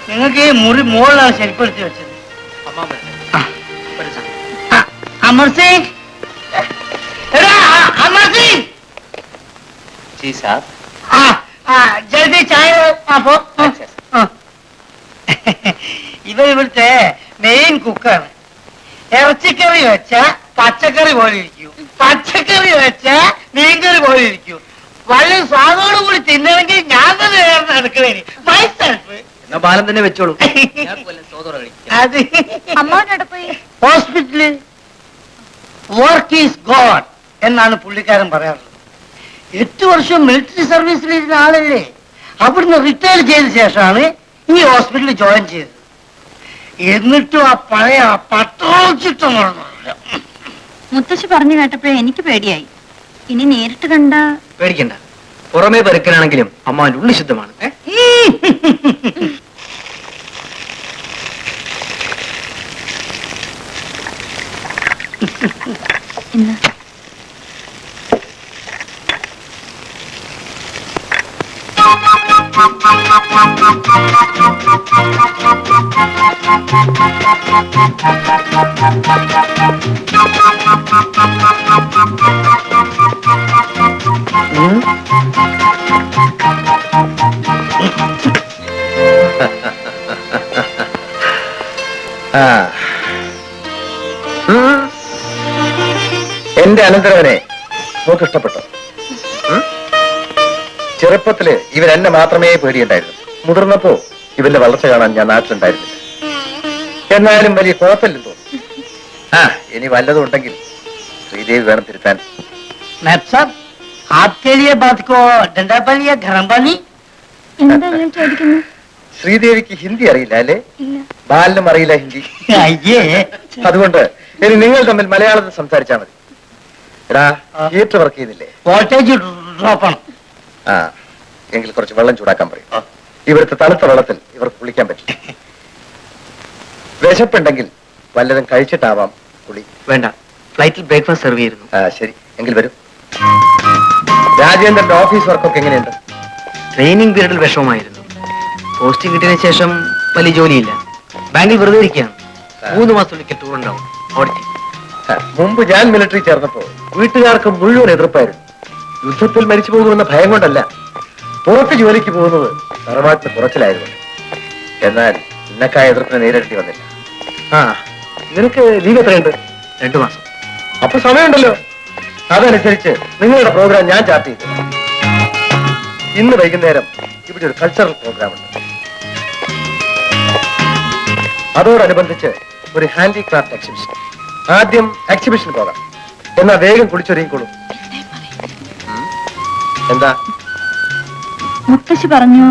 നിങ്ങൾക്ക് മുറി മുകളിലാണ് ശരിപ്പെടുത്തി വെച്ചത്. अमर सिंह, अमर सिंह। जी साहब। जल्दी चाय आपो। ഇവിടുത്തെ മെയിൻ കുക്കാണ്. ഇറച്ചിക്കറി വെച്ച പച്ചക്കറി പോലെ ഇരിക്കൂ, പച്ചക്കറി വെച്ച മീൻകറി പോലെ ഇരിക്കൂ. വളരെ സ്വാദോട് കൂടി തിന്നണമെങ്കിൽ ഞാൻ തന്നെ എടുക്കണേ. എന്നാ ബാലം തന്നെ വെച്ചോളൂ. അത് ഹോസ്പിറ്റലിൽ വർക്ക് ഈസ് ഗോഡ് എന്നാണ് പുള്ളിക്കാരൻ പറയാറുള്ളത്. 8 വർഷം മിലിറ്ററി സർവീസിലിരുന്ന ആളല്ലേ. അവിടുന്ന് റിട്ടയർ ചെയ്ത ശേഷമാണ് ഈ ഹോസ്പിറ്റലിൽ ജോയിൻ ചെയ്തത്. എന്നിട്ടും ആ പഴയ പട്രോൾ ചിട്ടം നടന്നില്ല. മുത്തശ്ശി പറഞ്ഞു കേട്ടപ്പോഴേ എനിക്ക് പേടിയായി. ഇനി നേരിട്ട് കണ്ട പേടിക്കണ്ട. പുറമേ പരുക്കനാണെങ്കിലും അമ്മാവിന്റെ ഉള്ളി ശുദ്ധമാണ്. എന്റെ അനന്തരവനെ നോക്ക് ഇഷ്ടപ്പെട്ടോ? ചെറുപ്പത്തില് ഇവരെന്നെ മാത്രമേ പേടിയുണ്ടായിരുന്നു. മുതിർന്നപ്പോ ഇവന്റെ വളർച്ച കാണാൻ ഞാൻ നാട്ടിലുണ്ടായിരുന്നില്ല. എന്നാലും വലിയ കുഴപ്പമില്ലെന്ന് തോന്നുന്നു. ഇനി വല്ലതും ഉണ്ടെങ്കിൽ ശ്രീദേവി വേണം തിരുത്താൻ. ശ്രീദേവിക്ക് ഹിന്ദി അറിയില്ല അല്ലേ? ബാലിനും അറിയില്ല ഹിന്ദി. അതുകൊണ്ട് ഇനി നിങ്ങൾ തമ്മിൽ മലയാളത്തിൽ സംസാരിച്ചാൽ മതി. എടാ, തിയേറ്റർ വർക്ക് ചെയ്യുന്നില്ലേ? വോൾട്ടേജ് ഡ്രോപ്പ് ആണ്. എങ്കിൽ കുറച്ച് വെള്ളം ചൂടാക്കാൻ പറയും. ഇവിടുത്തെ തണുത്ത വെള്ളത്തിൽ ഇവർക്ക് കുളിക്കാൻ പറ്റില്ല. വിശപ്പുണ്ടെങ്കിൽ വല്ലതും കഴിച്ചിട്ടാവാം കുളി. വേണ്ട, ഫ്ലൈറ്റിൽ ബ്രേക്ക്ഫാസ്റ്റ് സെർവ് ചെയ്യുന്നു. ശരി, എങ്കിൽ വരും. രാജേന്ദ്രന്റെ ഓഫീസ് വർക്കൊക്കെ എങ്ങനെയുണ്ട്? ട്രെയിനിങ് പീരീഡിൽ വിഷമമായിരുന്നു. പോസ്റ്റിംഗ് കിട്ടിയതിനു ശേഷം വലിയ ജോലിയില്ല. ബാങ്കിൽ വെറുതെ ഇരിക്കുകയാണ്. 3 മാസത്തിലേക്ക് ടൂർ ഉണ്ടാവും. ഓഡിറ്റിംഗ്. മുമ്പ് ഞാൻ മിലിറ്ററി ചേർന്നപ്പോ വീട്ടുകാർക്ക് മുഴുവൻ എതിർപ്പായിരുന്നു. യുദ്ധത്തിൽ മരിച്ചു പോകുമെന്ന ഭയം കൊണ്ടല്ല, പുറത്ത് ജോലിക്ക് പോകുന്നത് തറവാട്ടിന് കുറച്ചിലായിരുന്നു. എന്നാൽ ഇന്നക്കായ എതിർപ്പിനെ നേരിടേണ്ടി വന്നില്ല. നിനക്ക് ലീവ് എത്രയുണ്ട്? 2 മാസം. അപ്പൊ സമയമുണ്ടല്ലോ. അതനുസരിച്ച് നിങ്ങളുടെ പ്രോഗ്രാം ഞാൻ ചാർട്ട് ചെയ്തു. ഇന്ന് വൈകുന്നേരം ഇവിടെ ഒരു കൾച്ചറൽ പ്രോഗ്രാം ഉണ്ട്. അതോടനുബന്ധിച്ച് ഒരു ഹാൻഡിക്രാഫ്റ്റ് എക്സിബിഷൻ. ആദ്യം എക്സിബിഷൻ പോകാം. എന്നാ വേഗം കുളിച്ചൊരുങ്ങിക്കോളൂ. എന്താ? മുത്തശ്ശി പറഞ്ഞു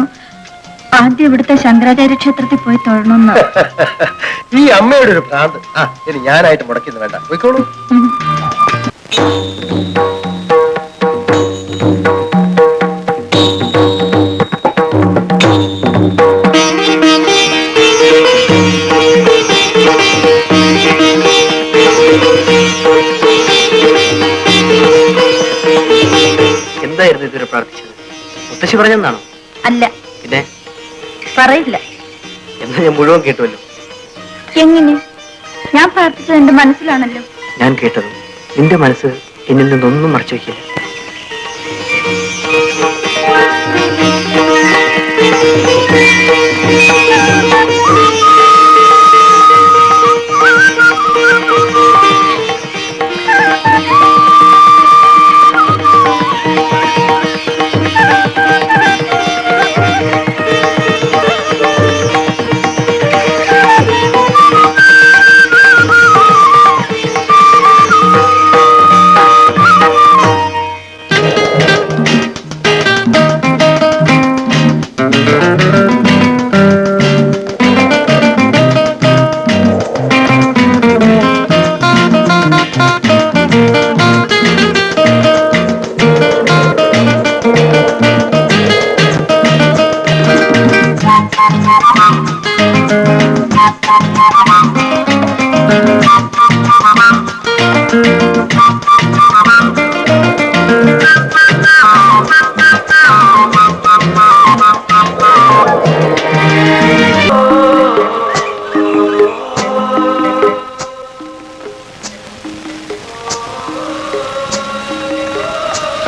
ആദ്യം ഇവിടുത്തെ ശങ്കരാചാര്യ ക്ഷേത്രത്തിൽ പോയി തൊഴണമെന്ന്. ഈ അമ്മയുടെ ഒരു ഭ്രാന്ത്. ഇനി ഞാനായിട്ട് മുടക്കുന്നു. വേണ്ട, പോയിക്കോളൂ. എന്തായിരുന്നു ഇതുവരെ പ്രാർത്ഥിച്ചത്? മുത്തശ്ശി പറഞ്ഞെന്നാണോ? അല്ല, പിന്നെ പറയില്ല. എന്നാ ഞാൻ മുഴുവൻ കേട്ടുവല്ലോ. എങ്ങനെ? ഞാൻ പ്രാർത്ഥിച്ചത് എന്റെ മനസ്സിലാണല്ലോ. ഞാൻ കേട്ടത് നിന്റെ മനസ്സ് എന്നിൽ നിന്നൊന്നും മറച്ചു വയ്ക്കില്ല.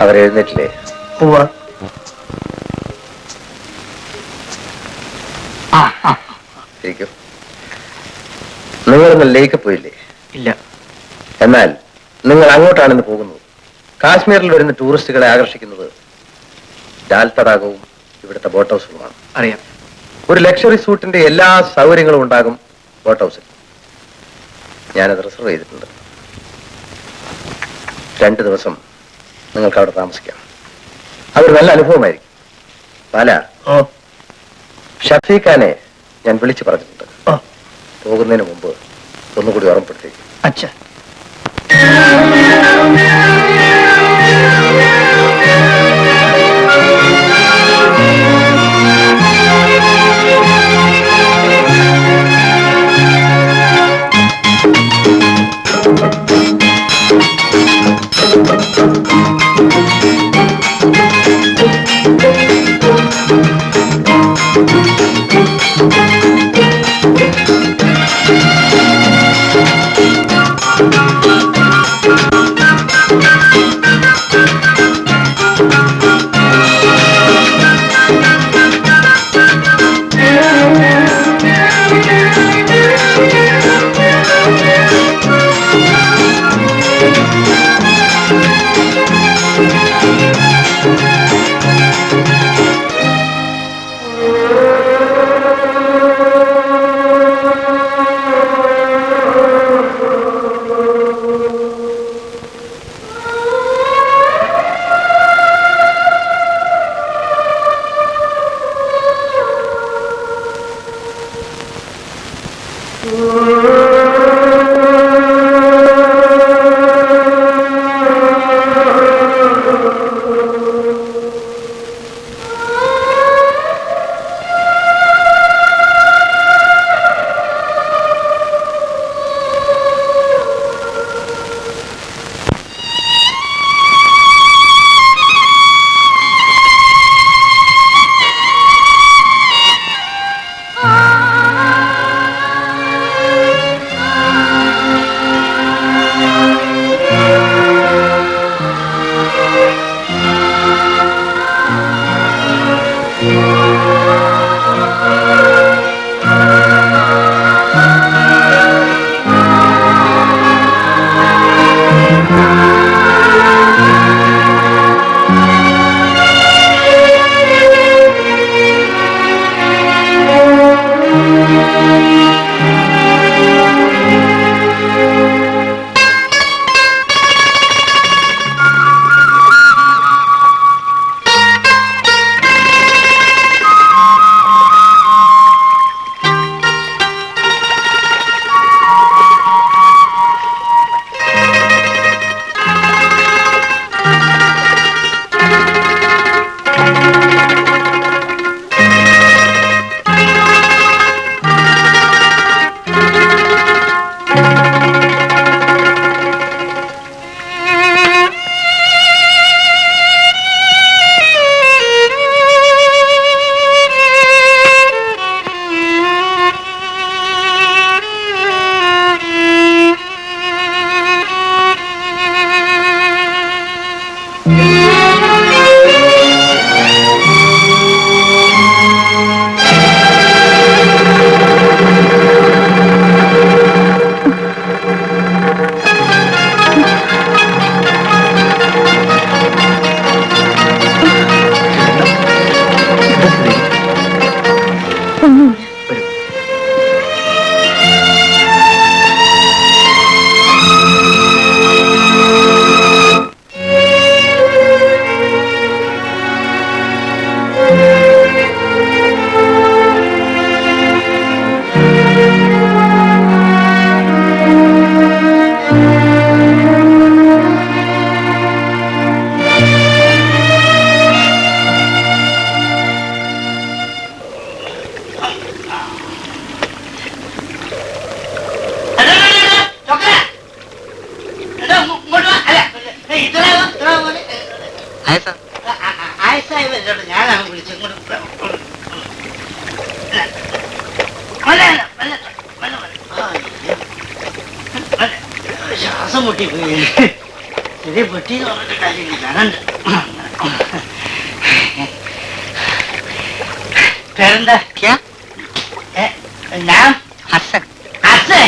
അവരെഴുന്നേറ്റില്ലേ? ഇരിക്കും. നിങ്ങളിന്ന് ലേക്ക് പോയില്ലേ? ഇല്ല. എന്നാൽ നിങ്ങൾ അങ്ങോട്ടാണെന്ന് പോകുന്നത്. കാശ്മീരിൽ വരുന്ന ടൂറിസ്റ്റുകളെ ആകർഷിക്കുന്നത് ഡാൽ തടാകവും ഇവിടുത്തെ ബോട്ട് ഹൗസുകളുമാണ്. അറിയാം. ഒരു ലക്ഷറി സൂട്ടിന്റെ എല്ലാ സൗകര്യങ്ങളും ഉണ്ടാകും ബോട്ട് ഹൗസിൽ. ഞാനത് റിസർവ് ചെയ്തിട്ടുണ്ട്. 2 ദിവസം നിങ്ങൾക്ക് അവിടെ താമസിക്കാം. അതൊരു നല്ല അനുഭവമായിരിക്കും. പാല, ഷഫീഖാനെ ഞാൻ വിളിച്ചു പറഞ്ഞിട്ടുണ്ട്. പോകുന്നതിന് മുമ്പ് ഒന്നുകൂടി ഓർമ്മപ്പെടുത്തേക്കും. അച്ഛാ, ഞാനാണ് വിളിച്ചത്. ശ്വാസം മുട്ടിപ്പോയി. ചെറിയ പെട്ടി തുറന്നിട്ട് കാര്യമില്ല. കണ്ട്. പേരെന്താ? ഞാൻ ഹസൻ. हसन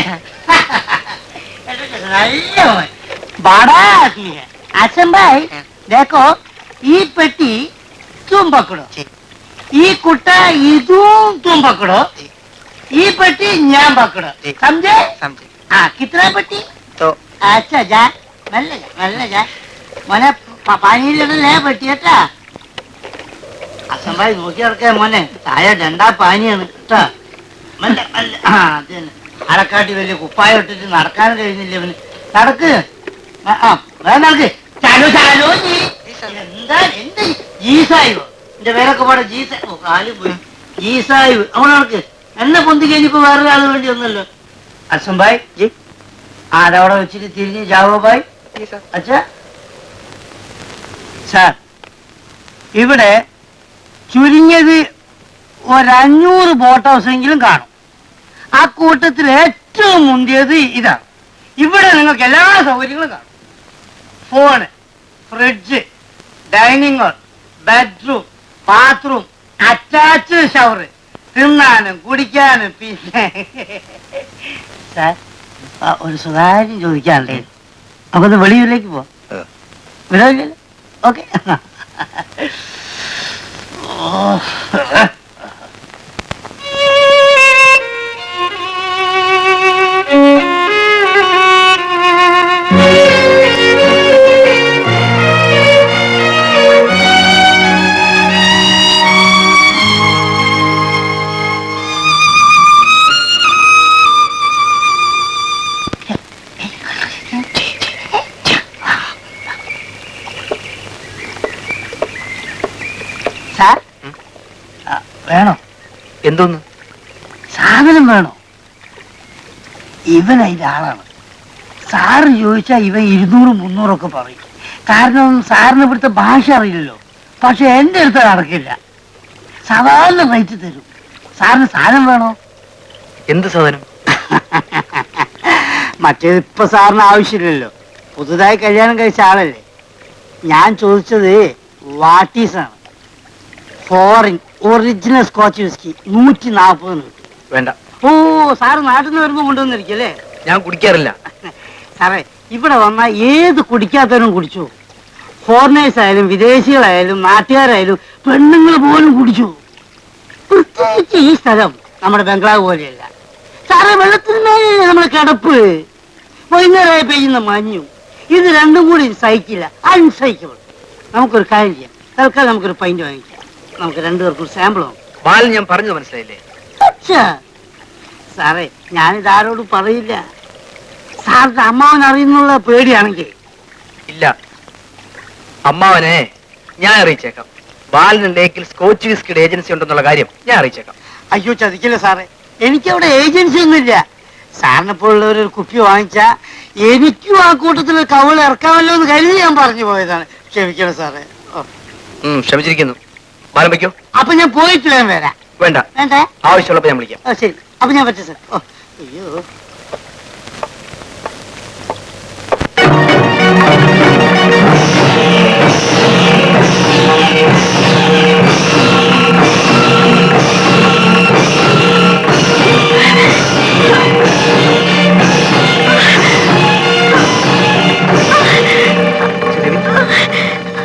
बड़ा आदमी है। हसन भाई देखो ये पेटी तुम पकड़ो, ये कुट्टा इधूम तुम पकड़ो, ये पेटी यहाँ पकड़ो, समझे? समझे। हाँ कितना पेटी? तो अच्छा जा मल्ले जा मैंने पानी ले पेटी है हसन भाई नोकी रखे मोने ताया डंडा पानी है मल्ले मल्ले हाँ അടക്കാട്ടി വലിയ കുപ്പായം ഇട്ടിട്ട് നടക്കാൻ കഴിഞ്ഞില്ല ഇവന്. നടക്ക് നടക്ക്. ചാലോ ചാലോ നീ എന്താ എന്ത് ജീസായോ എന്റെ പേരൊക്കെ പാടെ ജീസ കാല് പോയി ജീസായോ അവൻ നടക്ക്. എന്നെ പൊന്തി കഴിഞ്ഞപ്പോ വേറെ ആള് വേണ്ടി ഒന്നല്ലോ. അസം ഭായ് ആരവിടെ വെച്ചിട്ട് തിരിഞ്ഞ് ജാവോ ഭായ്. അച്ഛാ സാർ ഇവിടെ ചുരുങ്ങിയത് 500 ബോട്ട് ഹൗസ് എങ്കിലും കാണും. ആ കൂട്ടത്തിൽ ഏറ്റവും മുന്തിയത് ഇതാണ്. ഇവിടെ നിങ്ങൾക്ക് എല്ലാ സൗകര്യങ്ങളും കാണും. Phone, fridge, dining hall, bedroom, bathroom, attached shower, തിന്നാനും കുടിക്കാനും. പിന്നെ സാർ ഒരു സ്വകാര്യം ചോദിക്കാണ്ടേ, അപ്പൊ ഒന്ന് വെളിയിലേക്ക് പോ. വിടാവില്ലല്ലോ? ഓക്കെ. വേണോ? എന്തോന്ന് സാധനം വേണോ? ഇവൻ അതിന്റെ ആളാണ്. സാറ് ചോദിച്ചാ ഇവൻ 200-300 ഒക്കെ പറയും. കാരണം സാറിന് ഇവിടുത്തെ ഭാഷ അറിയില്ലല്ലോ. പക്ഷെ എന്റെ അടുത്ത് നടക്കില്ല. സാധാരണ റേറ്റ് തരും. സാറിന് സാധനം വേണോ? എന്ത് സാധനം? മറ്റേത് ഇപ്പൊ സാറിന് ആവശ്യമില്ലല്ലോ. പുതുതായി കല്യാണം കഴിച്ച ആളല്ലേ. ഞാൻ ചോദിച്ചത് വാട്ടീസാണ്. ഫോറിൻ ഒറിജിനൽ സ്കോച്ച് വിസ്കി 140 കിട്ടും. വേണ്ട. ഓ സാറ് നാട്ടിൽ നിന്ന് വരുമ്പോ കൊണ്ടുവന്നിരിക്കല്ലേ? ഞാൻ കുടിക്കാറില്ല സാറേ. ഇവിടെ വന്നാൽ ഏത് കുടിക്കാത്തവരും കുടിച്ചു. ഫോറിനേഴ്സ് ആയാലും വിദേശികളായാലും നാട്ടുകാരായാലും പെണ്ണുങ്ങൾ പോലും കുടിച്ചു. പ്രത്യേകിച്ച് ഈ സ്ഥലം നമ്മുടെ ബംഗ്ലാവ് പോലെയല്ല സാറേ. വെള്ളത്തിന് മേലെയല്ലേ നമ്മുടെ കിടപ്പ്. വൈകുന്നേരമായി പെയ്യുന്ന മഞ്ഞും ഇത് രണ്ടും കൂടി സഹിക്കില്ല. അൺസഹിക്കബിൾ. നമുക്കൊരു കാര്യം ചെയ്യാം. തൽക്കാലം നമുക്കൊരു പൈന്റ് വാങ്ങിക്കാം. നമുക്ക് 2 പേർക്കും സാമ്പിൾ നോക്കാം. ബാലൻ ഞാൻ പറഞ്ഞത് മനസ്സിലായില്ലേ? സാറേ ഞാനിത് ആരോടും പറയില്ല. സാറിന്റെ അമ്മാവൻ അറിയുന്നുള്ള പേടിയാണെങ്കിൽ. ഇല്ല, അമ്മാവനെ ഞാൻ അറിയിച്ചേക്കാം. ബാലൻ ലേക്കിൽ സ്കോച്ച് വിസ്കിയുടെ ഏജൻസി ഉണ്ടെന്നുള്ള കാര്യം ഞാൻ അറിയിച്ചേക്കാം. അയ്യോ ചതിക്കില്ല സാറേ. എനിക്കവിടെ ഏജൻസി ഒന്നുമില്ല. സാറിനെ പോലുള്ളവർ ഒരു കുപ്പി വാങ്ങിച്ചാ എനിക്കും ആ കൂട്ടത്തിൽ കവള് ഇറക്കാമല്ലോ എന്ന് കരുതി ഞാൻ പറഞ്ഞു പോയതാണ്. ക്ഷമിക്കണം സാറേ. ക്ഷമിച്ചിരിക്കുന്നു. ബാലൻ വയ്ക്കോ. അപ്പൊ ഞാൻ പോയിട്ട് വരാം. വേണ്ട, വേണ്ടേ? ആവശ്യമുള്ളപ്പോ ഞാൻ വിളിക്കാം. ശരി. അപ്പൊ ഞാൻ പറ്റും സാർ. ഓ അയ്യോ.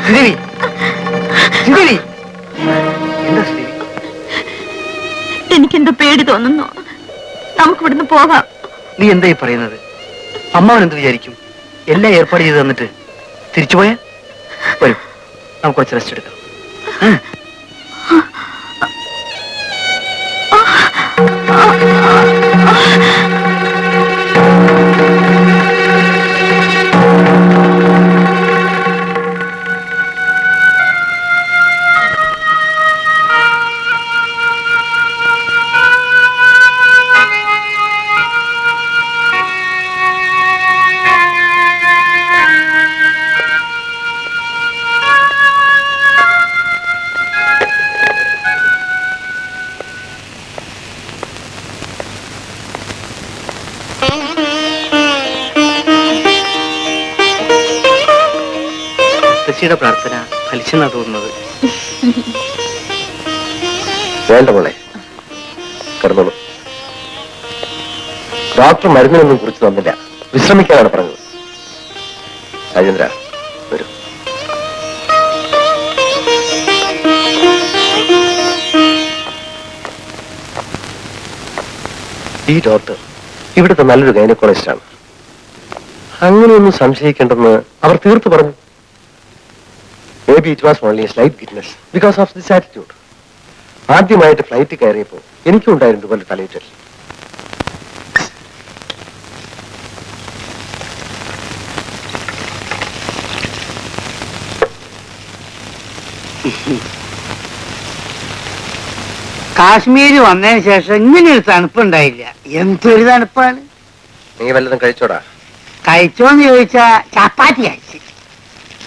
ശ്രീദേവി, ശ്രീദേവി, എന്താ ശ്രീദേവി? എനിക്കെന്തോ പേടി തോന്നുന്നു. നമുക്ക് ഇവിടുന്ന് പോകാം. നീ എന്തായി പറയുന്നത്? അമ്മാവൻ എന്ത് വിചാരിക്കും? എല്ലാം ഏർപ്പാട് ചെയ്ത് തന്നിട്ട് തിരിച്ചുപോയാ വരും. നമുക്ക് കുറച്ച് റെസ്റ്റ് എടുക്കാം. മുത്തശ്ശിയുടെ പ്രാർത്ഥന ഫലിച്ചെന്നാ തോന്നുന്നത്. വേണ്ട മോളെ, കിടന്നോളൂ. ഡോക്ടർ മരുന്നിനൊന്നും കുറിച്ച് തന്നില്ല, വിശ്രമിക്കാനാണ് പറഞ്ഞത്. രാജേന്ദ്ര വരൂ. ഈ ഡോക്ടർ ഇവിടുത്തെ നല്ലൊരു ഗൈനക്കോളജിസ്റ്റാണ്. അങ്ങനെയൊന്നും സംശയിക്കേണ്ടെന്ന് അവർ തീർത്തു പറഞ്ഞു. Maybe it was only a slight giddiness because of this attitude. ആദ്യമായിട്ട് ഫ്ലൈറ്റ് കയറിയപ്പോൾ എനിക്കും ഉണ്ടായിരുന്നു പോലെ തലയിറ്റൽ. കാശ്മീർ വന്നതിന് ശേഷം ഇങ്ങനെയൊരു തണുപ്പുണ്ടായില്ല. എന്തൊരു തണുപ്പാണ്. നീ വല്ലതും കഴിച്ചോടാ? കഴിച്ചോന്ന് ചോദിച്ചാ ചപ്പാത്തി കഴിച്ചു.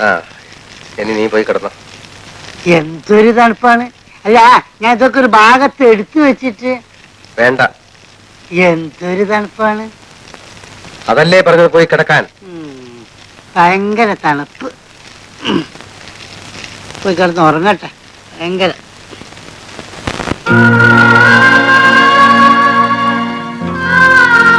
ആ, ഇനി നീ പോയി കിടന്നോ. എന്തൊരു തണുപ്പാണ്. അല്ല, ഞാൻ ഇതൊക്കെ ഒരു ഭാഗത്ത് എടുത്തു വെച്ചിട്ട്. വേണ്ട. എന്തൊരു തണുപ്പാണ്. അതല്ലേ പറഞ്ഞത് പോയി കിടക്കാൻ. ഭയങ്കര തണുപ്പ്. പോയി കിടന്ന് ഉറങ്ങട്ടെ. ഭയങ്കര